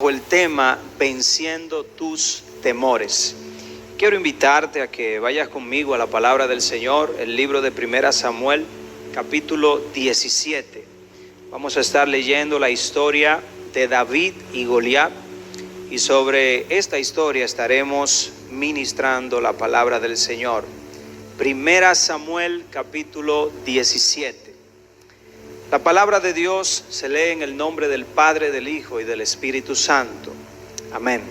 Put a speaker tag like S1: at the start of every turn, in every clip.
S1: El tema venciendo tus temores. Quiero invitarte a que vayas conmigo a la palabra del Señor, el libro de 1 Samuel, capítulo 17. Vamos a estar leyendo la historia de David y Goliat, y sobre esta historia estaremos ministrando la palabra del Señor. 1 Samuel, capítulo 17. La palabra de Dios se lee en el nombre del Padre, del Hijo y del Espíritu Santo. Amén.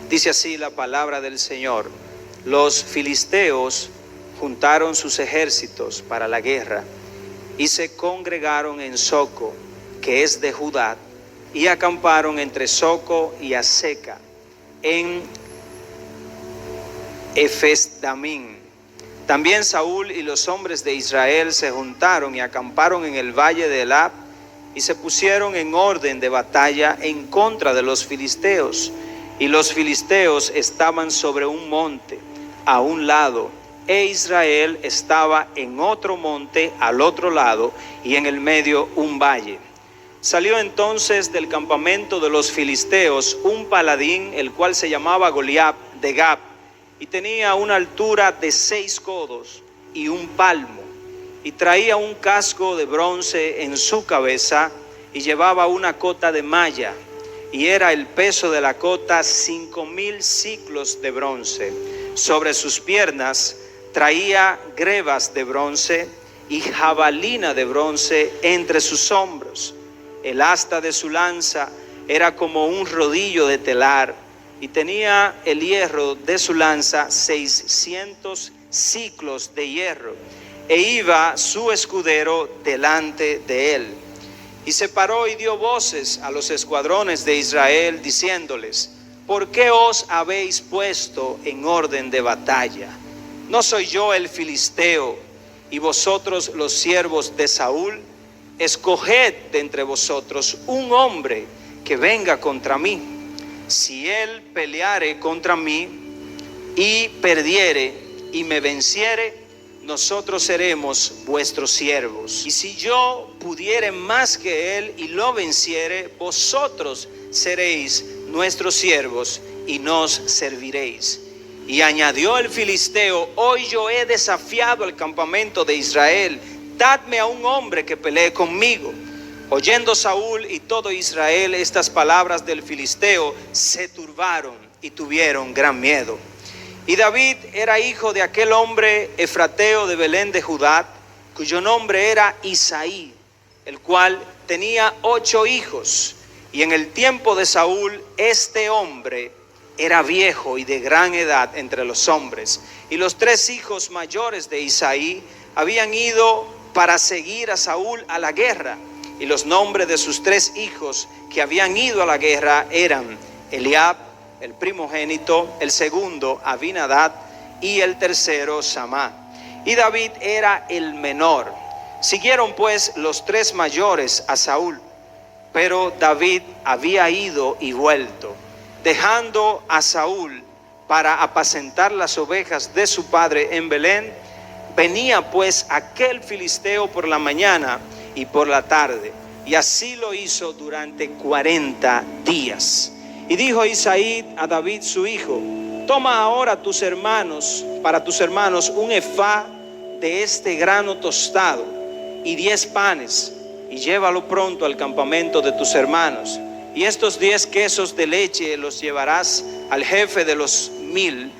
S1: Dice así la palabra del Señor: los filisteos juntaron sus ejércitos para la guerra y se congregaron en Soco, que es de Judá, y acamparon entre Soco y Azeca, en Efes-damín. También Saúl y los hombres de Israel se juntaron y acamparon en el valle de Elab y se pusieron en orden de batalla en contra de los filisteos. Y los filisteos estaban sobre un monte a un lado, e Israel estaba en otro monte al otro lado, y en el medio un valle. Salió entonces del campamento de los filisteos un paladín, el cual se llamaba Goliat de Gab, y tenía una altura de 6 codos y un palmo, y traía un casco de bronce en su cabeza, y llevaba una cota de malla, y era el peso de la cota 5,000 siclos de bronce. Sobre sus piernas traía grebas de bronce y jabalina de bronce entre sus hombros. El asta de su lanza era como un rodillo de telar, y tenía el hierro de su lanza 600 siclos de hierro, e iba su escudero delante de él. Y se paró y dio voces a los escuadrones de Israel, diciéndoles: ¿por qué os habéis puesto en orden de batalla? ¿No soy yo el filisteo, y vosotros los siervos de Saúl? Escoged de entre vosotros un hombre que venga contra mí. Si él peleare contra mí y perdiere y me venciere, nosotros seremos vuestros siervos. Y si yo pudiere más que él y lo venciere, vosotros seréis nuestros siervos y nos serviréis. Y añadió el filisteo: hoy yo he desafiado al campamento de Israel, dadme a un hombre que pelee conmigo. Oyendo Saúl y todo Israel estas palabras del filisteo, se turbaron y tuvieron gran miedo. Y David era hijo de aquel hombre efrateo de Belén de Judá, cuyo nombre era Isaí, el cual tenía 8 hijos. Y en el tiempo de Saúl, este hombre era viejo y de gran edad entre los hombres. Y los 3 hijos mayores de Isaí habían ido para seguir a Saúl a la guerra. Y los nombres de sus 3 hijos que habían ido a la guerra eran Eliab, el primogénito; el segundo, Abinadab; y el tercero, Samá. Y David era el menor. Siguieron pues los 3 mayores a Saúl. Pero David había ido y vuelto, dejando a Saúl para apacentar las ovejas de su padre en Belén. Venía pues aquel filisteo por la mañana y por la tarde, y así lo hizo durante 40 días. Y dijo Isaí a David su hijo: toma ahora para tus hermanos un efá de este grano tostado y 10 panes, y llévalo pronto al campamento de tus hermanos. Y estos 10 quesos de leche los llevarás al jefe de los 1000,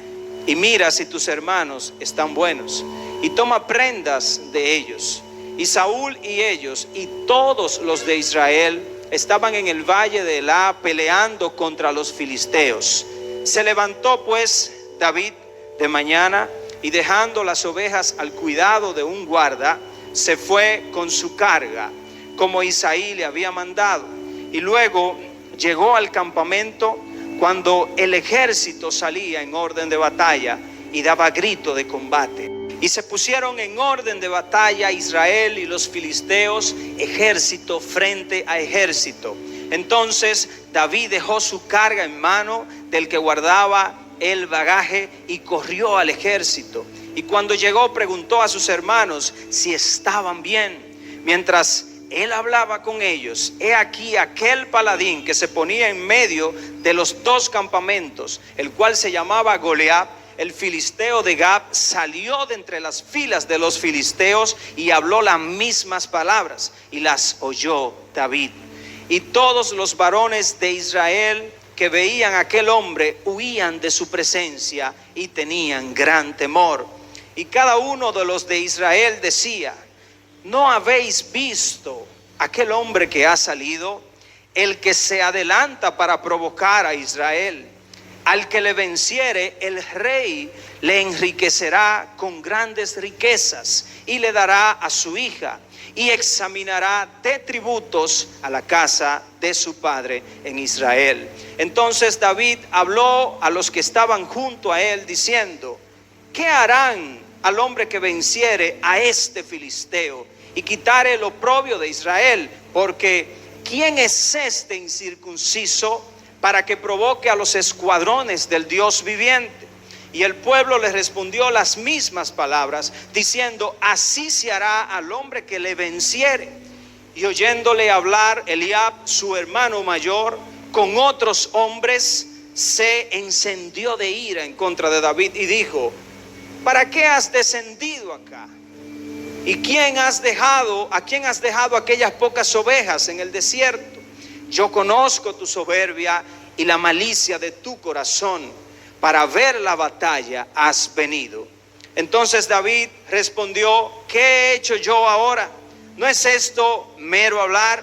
S1: y mira si tus hermanos están buenos, y toma prendas de ellos. Y Saúl y ellos y todos los de Israel estaban en el valle de Elá peleando contra los filisteos. Se levantó pues David de mañana, y dejando las ovejas al cuidado de un guarda, se fue con su carga, como Isaí le había mandado. Y luego llegó al campamento cuando el ejército salía en orden de batalla y daba grito de combate. Y se pusieron en orden de batalla Israel y los filisteos, ejército frente a ejército. Entonces David dejó su carga en mano del que guardaba el bagaje y corrió al ejército. Y cuando llegó, preguntó a sus hermanos si estaban bien. Mientras él hablaba con ellos, he aquí aquel paladín que se ponía en medio de los dos campamentos, el cual se llamaba Goliat, el filisteo de Gab, salió de entre las filas de los filisteos y habló las mismas palabras, y las oyó David. Y todos los varones de Israel que veían a aquel hombre huían de su presencia y tenían gran temor. Y cada uno de los de Israel decía: ¿no habéis visto aquel hombre que ha salido? El que se adelanta para provocar a Israel. Al que le venciere, el rey le enriquecerá con grandes riquezas y le dará a su hija, y examinará de tributos a la casa de su padre en Israel. Entonces David habló a los que estaban junto a él diciendo: ¿qué harán al hombre que venciere a este filisteo y quitare el oprobio de Israel? Porque ¿quién es este incircunciso para que provoque a los escuadrones del Dios viviente? Y el pueblo le respondió las mismas palabras, diciendo: así se hará al hombre que le venciere. Y oyéndole hablar, Eliab, su hermano mayor, con otros hombres, se encendió de ira en contra de David y dijo: ¿para qué has descendido acá? ¿Y a quién has dejado aquellas pocas ovejas en el desierto? Yo conozco tu soberbia y la malicia de tu corazón. Para ver la batalla has venido. Entonces David respondió: ¿qué he hecho yo ahora? ¿No es esto mero hablar?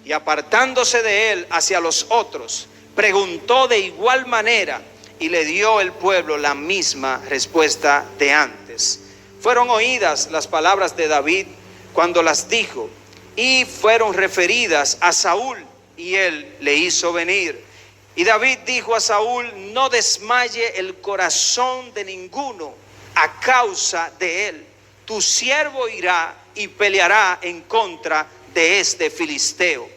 S1: Y apartándose de él hacia los otros, preguntó de igual manera, y le dio el pueblo la misma respuesta de antes. Fueron oídas las palabras de David cuando las dijo, y fueron referidas a Saúl, y él le hizo venir. Y David dijo a Saúl: no desmaye el corazón de ninguno a causa de él. Tu siervo irá y peleará en contra de este filisteo.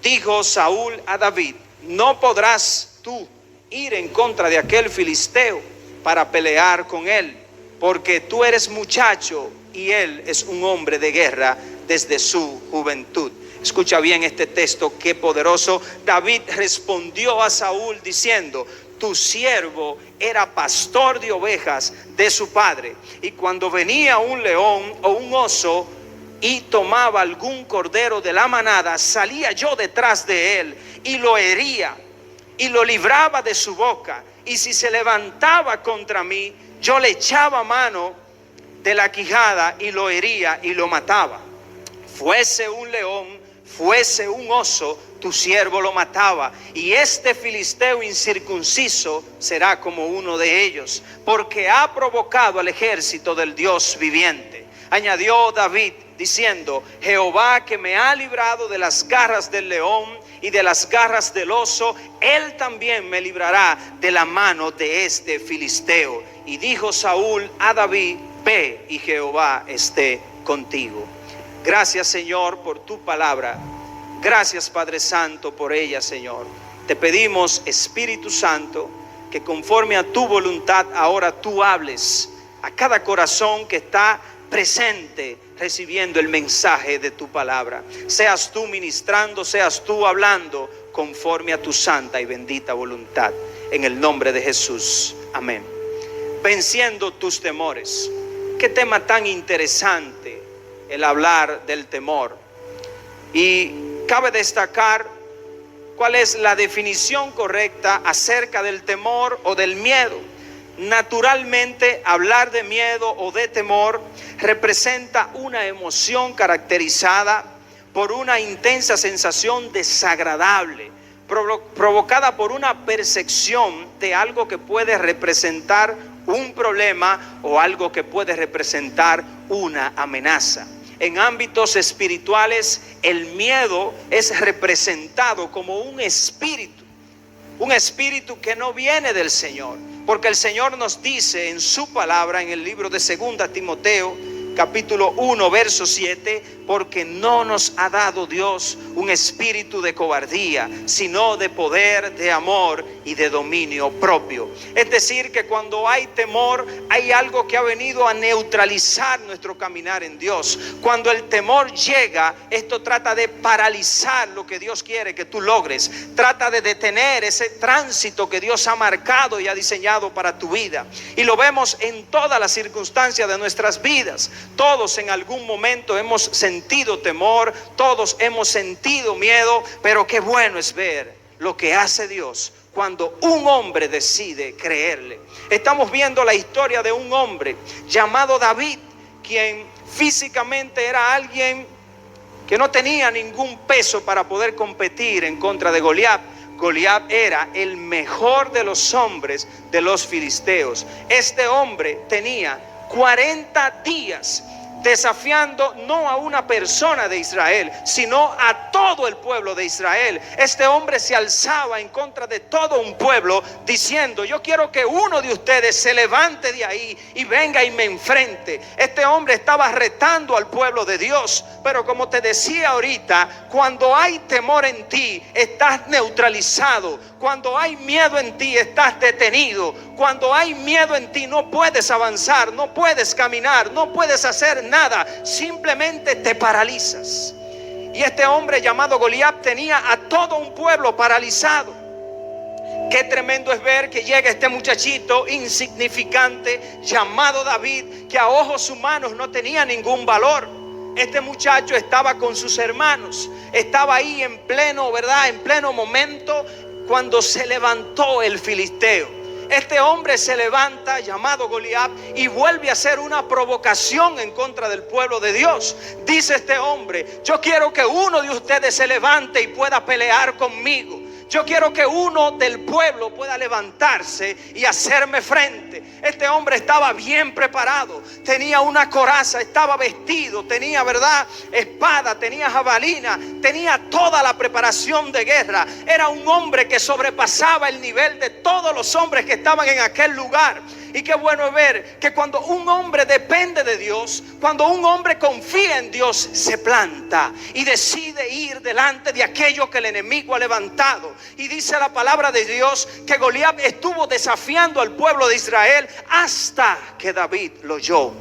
S1: Dijo Saúl a David: no podrás tú ir en contra de aquel filisteo para pelear con él, porque tú eres muchacho y él es un hombre de guerra desde su juventud. Escucha bien este texto, qué poderoso. David respondió a Saúl diciendo: tu siervo era pastor de ovejas de su padre, y cuando venía un león o un oso y tomaba algún cordero de la manada, salía yo detrás de él y lo hería y lo libraba de su boca, y si se levantaba contra mí, yo le echaba mano de la quijada y lo hería y lo mataba. Fuese un león, fuese un oso, tu siervo lo mataba, y este filisteo incircunciso será como uno de ellos, porque ha provocado al ejército del Dios viviente. Añadió David diciendo: Jehová, que me ha librado de las garras del león y de las garras del oso, él también me librará de la mano de este filisteo. Y dijo Saúl a David: ve, y Jehová esté contigo. Gracias, Señor, por tu palabra. Gracias, Padre Santo, por ella, Señor. Te pedimos, Espíritu Santo, que conforme a tu voluntad ahora tú hables a cada corazón que está presente recibiendo el mensaje de tu palabra. Seas tú ministrando, seas tú hablando conforme a tu santa y bendita voluntad. En el nombre de Jesús. Amén. Venciendo tus temores. Qué tema tan interesante el hablar del temor. Y cabe destacar cuál es la definición correcta acerca del temor o del miedo. Naturalmente, hablar de miedo o de temor representa una emoción caracterizada por una intensa sensación desagradable, provocada por una percepción de algo que puede representar un problema o algo que puede representar una amenaza. En ámbitos espirituales, el miedo es representado como un espíritu que no viene del Señor, porque el Señor nos dice en su palabra en el libro de 2 Timoteo capítulo 1 verso 7: porque no nos ha dado Dios un espíritu de cobardía, sino de poder, de amor y de dominio propio. Es decir, que cuando hay temor, hay algo que ha venido a neutralizar nuestro caminar en Dios. Cuando el temor llega, esto trata de paralizar lo que Dios quiere que tú logres. Trata de detener ese tránsito que Dios ha marcado y ha diseñado para tu vida. Y lo vemos en todas las circunstancias de nuestras vidas. Todos en algún momento hemos sentido temor, todos hemos sentido miedo, pero qué bueno es ver lo que hace Dios cuando un hombre decide creerle. Estamos viendo la historia de un hombre llamado David, quien físicamente era alguien que no tenía ningún peso para poder competir en contra de Goliat. Goliat era el mejor de los hombres de los filisteos. Este hombre tenía 40 días desafiando no a una persona de Israel, sino a todo el pueblo de Israel. Este hombre se alzaba en contra de todo un pueblo diciendo: yo quiero que uno de ustedes se levante de ahí y venga y me enfrente. Este hombre estaba retando al pueblo de Dios. Pero como te decía ahorita, cuando hay temor en ti, estás neutralizado. Cuando hay miedo en ti, estás detenido. Cuando hay miedo en ti, no puedes avanzar, no puedes caminar, no puedes hacer nada. Simplemente te paralizas. Y este hombre llamado Goliat tenía a todo un pueblo paralizado. Qué tremendo es ver que llega este muchachito insignificante llamado David, que a ojos humanos no tenía ningún valor. Este muchacho estaba con sus hermanos, estaba ahí en pleno, ¿verdad? En pleno momento cuando se levantó el filisteo. Este hombre se levanta, llamado Goliat, y vuelve a hacer una provocación en contra del pueblo de Dios. Dice este hombre: yo quiero que uno de ustedes se levante y pueda pelear conmigo. Yo quiero que uno del pueblo pueda levantarse y hacerme frente. Este hombre estaba bien preparado, tenía una coraza, estaba vestido, tenía, ¿verdad?, espada, tenía jabalina, tenía toda la preparación de guerra. Era un hombre que sobrepasaba el nivel de todos los hombres que estaban en aquel lugar. Y qué bueno es ver que cuando un hombre depende de Dios, cuando un hombre confía en Dios, se planta y decide ir delante de aquello que el enemigo ha levantado. Y dice la palabra de Dios que Goliat estuvo desafiando al pueblo de Israel hasta que David lo oyó.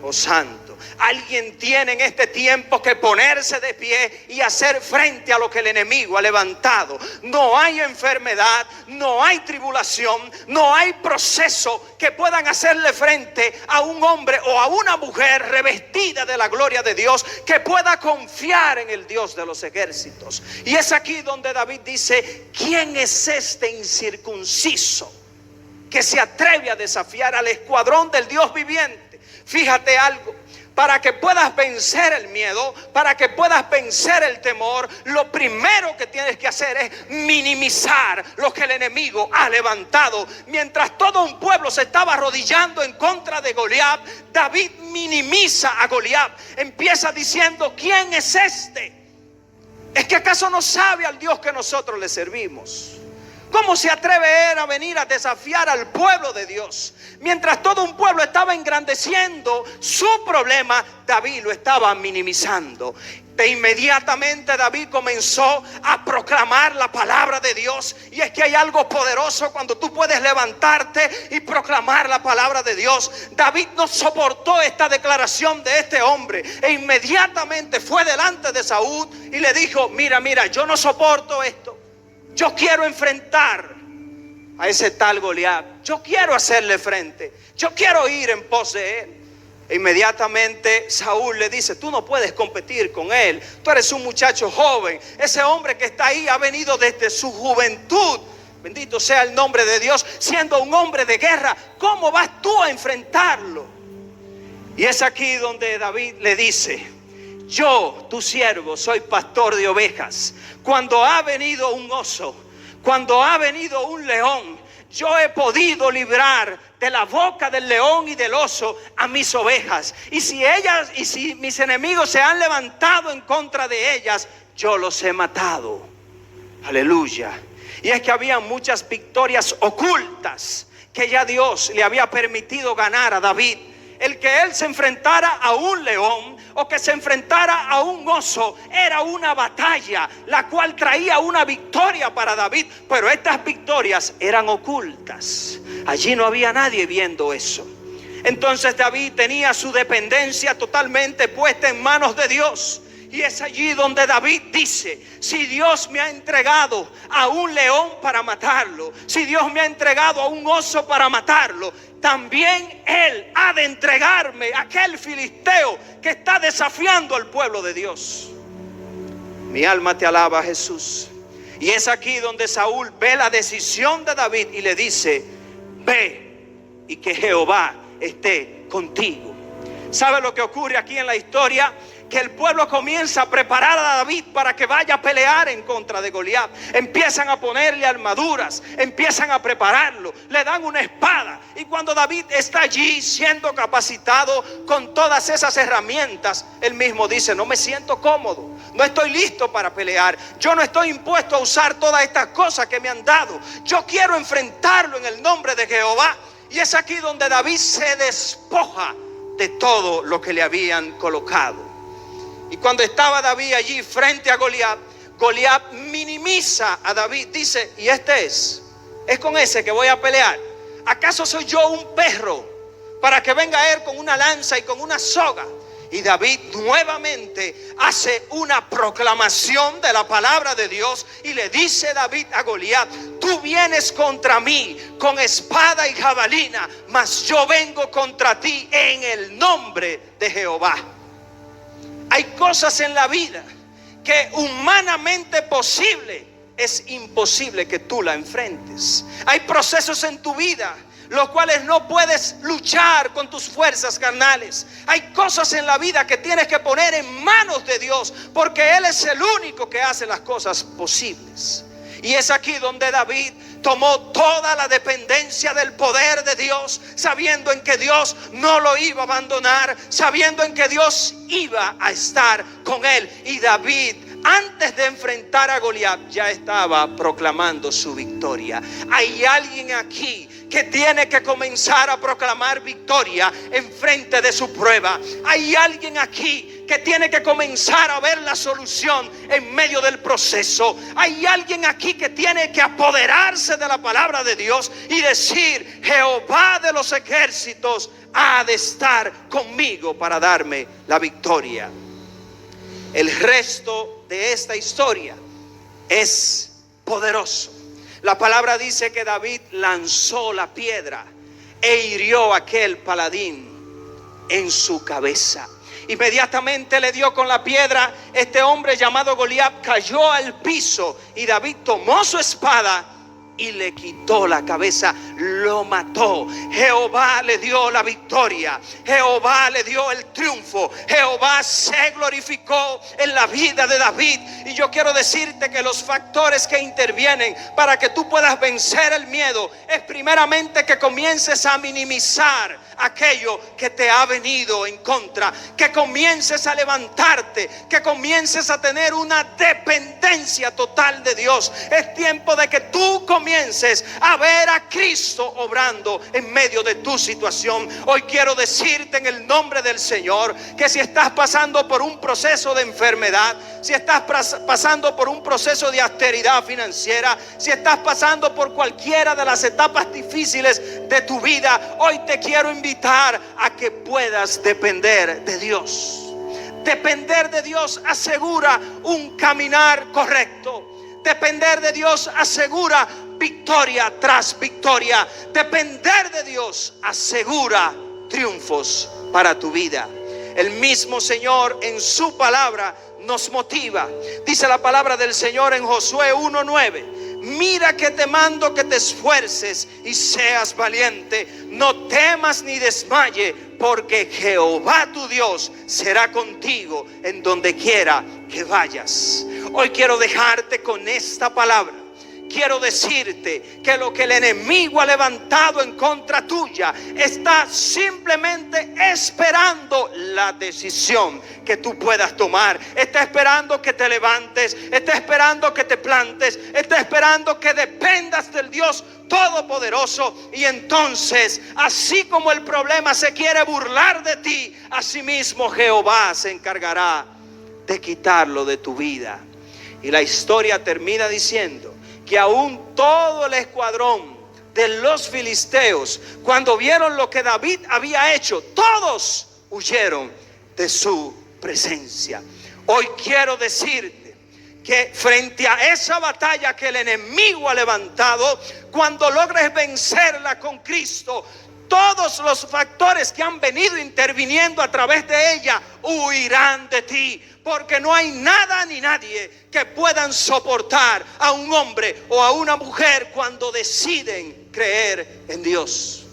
S1: Oh santo. Alguien tiene en este tiempo que ponerse de pie y hacer frente a lo que el enemigo ha levantado. No hay enfermedad, no hay tribulación, no hay proceso que puedan hacerle frente a un hombre o a una mujer revestida de la gloria de Dios, que pueda confiar en el Dios de los ejércitos. Y es aquí donde David dice: ¿quién es este incircunciso que se atreve a desafiar al escuadrón del Dios viviente? Fíjate algo. Para que puedas vencer el miedo, para que puedas vencer el temor, lo primero que tienes que hacer es minimizar lo que el enemigo ha levantado. Mientras todo un pueblo se estaba arrodillando en contra de Goliat, David minimiza a Goliat. Empieza diciendo: ¿quién es este? ¿Es que acaso no sabe al Dios que nosotros le servimos? ¿Cómo se atreve él a venir a desafiar al pueblo de Dios? Mientras todo un pueblo estaba engrandeciendo su problema, David lo estaba minimizando. De inmediatamente David comenzó a proclamar la palabra de Dios. Y es que hay algo poderoso cuando tú puedes levantarte y proclamar la palabra de Dios. David no soportó esta declaración de este hombre e inmediatamente fue delante de Saúl y le dijo: mira, yo no soporto esto. Yo quiero enfrentar a ese tal Goliat. Yo quiero hacerle frente. Yo quiero ir en pos de él. E inmediatamente Saúl le dice: tú no puedes competir con él. Tú eres un muchacho joven. Ese hombre que está ahí ha venido desde su juventud. Bendito sea el nombre de Dios. Siendo un hombre de guerra, ¿cómo vas tú a enfrentarlo? Y es aquí donde David le dice: yo, tu siervo, soy pastor de ovejas. Cuando ha venido un oso, cuando ha venido un león, yo he podido librar de la boca del león y del oso a mis ovejas. Y si mis enemigos se han levantado en contra de ellas, yo los he matado. Aleluya. Y es que había muchas victorias ocultas que ya Dios le había permitido ganar a David. El que él se enfrentara a un león o que se enfrentara a un oso era una batalla, la cual traía una victoria para David. Pero estas victorias eran ocultas. Allí no había nadie viendo eso. Entonces David tenía su dependencia totalmente puesta en manos de Dios. Y es allí donde David dice: si Dios me ha entregado a un león para matarlo, si Dios me ha entregado a un oso para matarlo, también Él ha de entregarme a aquel filisteo que está desafiando al pueblo de Dios. Mi alma te alaba, Jesús. Y es aquí donde Saúl ve la decisión de David y le dice: ve y que Jehová esté contigo. ¿Sabe lo que ocurre aquí en la historia? Que el pueblo comienza a preparar a David para que vaya a pelear en contra de Goliat. Empiezan a ponerle armaduras, empiezan a prepararlo, le dan una espada. Y cuando David está allí siendo capacitado con todas esas herramientas, él mismo dice: no me siento cómodo, no estoy listo para pelear, yo no estoy impuesto a usar todas estas cosas que me han dado. Yo quiero enfrentarlo en el nombre de Jehová. Y es aquí donde David se despoja de todo lo que le habían colocado. Y cuando estaba David allí frente a Goliat, Goliat minimiza a David. Dice: y este es con ese que voy a pelear. ¿Acaso soy yo un perro para que venga él con una lanza y con una soga? Y David nuevamente hace una proclamación de la palabra de Dios. Y le dice David a Goliat: tú vienes contra mí con espada y jabalina, mas yo vengo contra ti en el nombre de Jehová. Hay cosas en la vida que humanamente posible es imposible que tú la enfrentes. Hay procesos en tu vida los cuales no puedes luchar con tus fuerzas carnales. Hay cosas en la vida que tienes que poner en manos de Dios, porque Él es el único que hace las cosas posibles. Y es aquí donde David tomó toda la dependencia del poder de Dios, sabiendo en que Dios no lo iba a abandonar, sabiendo en que Dios iba a estar con él. Y David, antes de enfrentar a Goliat, ya estaba proclamando su victoria. Hay alguien aquí que tiene que comenzar a proclamar victoria en frente de su prueba. Hay alguien aquí que tiene que comenzar a ver la solución en medio del proceso. Hay alguien aquí que tiene que apoderarse de la palabra de Dios y decir: Jehová de los ejércitos ha de estar conmigo para darme la victoria. El resto de esta historia es poderoso. La palabra dice que David lanzó la piedra e hirió a aquel paladín en su cabeza. Inmediatamente le dio con la piedra. Este hombre llamado Goliat cayó al piso y David tomó su espada y le quitó la cabeza, lo mató. Jehová le dio la victoria, Jehová le dio el triunfo, Jehová se glorificó en la vida de David. Y yo quiero decirte que los factores que intervienen para que tú puedas vencer el miedo es primeramente que comiences a minimizar aquello que te ha venido en contra, que comiences a levantarte, que comiences a tener una dependencia total de Dios. Es tiempo de que tú comiences a ver a Cristo obrando en medio de tu situación. Hoy quiero decirte en el nombre del Señor que si estás pasando por un proceso de enfermedad, si estás pasando por un proceso de austeridad financiera, si estás pasando por cualquiera de las etapas difíciles de tu vida, hoy te quiero invitar a que puedas depender de Dios. Depender de Dios asegura un caminar correcto. Depender de Dios asegura victoria tras victoria. Depender de Dios asegura triunfos para tu vida. El mismo Señor en su palabra nos motiva. Dice la palabra del Señor en Josué 1:9: mira que te mando que te esfuerces y seas valiente. No temas ni desmaye, porque Jehová tu Dios será contigo en donde quiera que vayas. Hoy quiero dejarte con esta palabra. quiero decirte que lo que el enemigo ha levantado en contra tuya está simplemente esperando la decisión que tú puedas tomar. Está esperando que te levantes, está esperando que te plantes, está esperando que dependas del Dios Todopoderoso. Y entonces, así como el problema se quiere burlar de ti, asimismo Jehová se encargará de quitarlo de tu vida. Y la historia termina diciendo que aún todo el escuadrón de los filisteos, cuando vieron lo que David había hecho, todos huyeron de su presencia. Hoy quiero decirte que frente a esa batalla que el enemigo ha levantado, cuando logres vencerla con Cristo, todos los factores que han venido interviniendo a través de ella huirán de ti. Porque no hay nada ni nadie que puedan soportar a un hombre o a una mujer cuando deciden creer en Dios.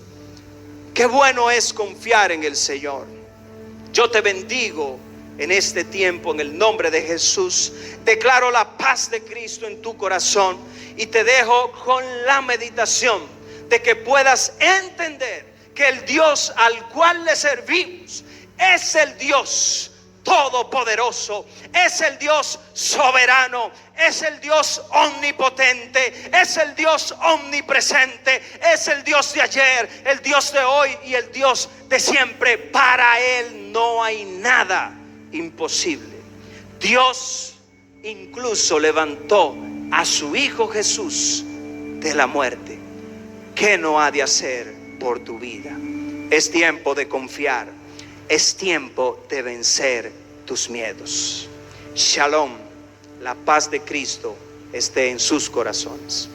S1: Qué bueno es confiar en el Señor. Yo te bendigo en este tiempo en el nombre de Jesús. Declaro la paz de Cristo en tu corazón y te dejo con la meditación de que puedas entender que el Dios al cual le servimos es el Dios todopoderoso, es el Dios soberano, es el Dios omnipotente, es el Dios omnipresente, es el Dios de ayer, el Dios de hoy y el Dios de siempre. Para Él no hay nada imposible. Dios incluso levantó a su Hijo Jesús de la muerte. ¿Qué no ha de hacer por tu vida? Es tiempo de confiar. Es tiempo de vencer tus miedos. Shalom, la paz de Cristo esté en sus corazones.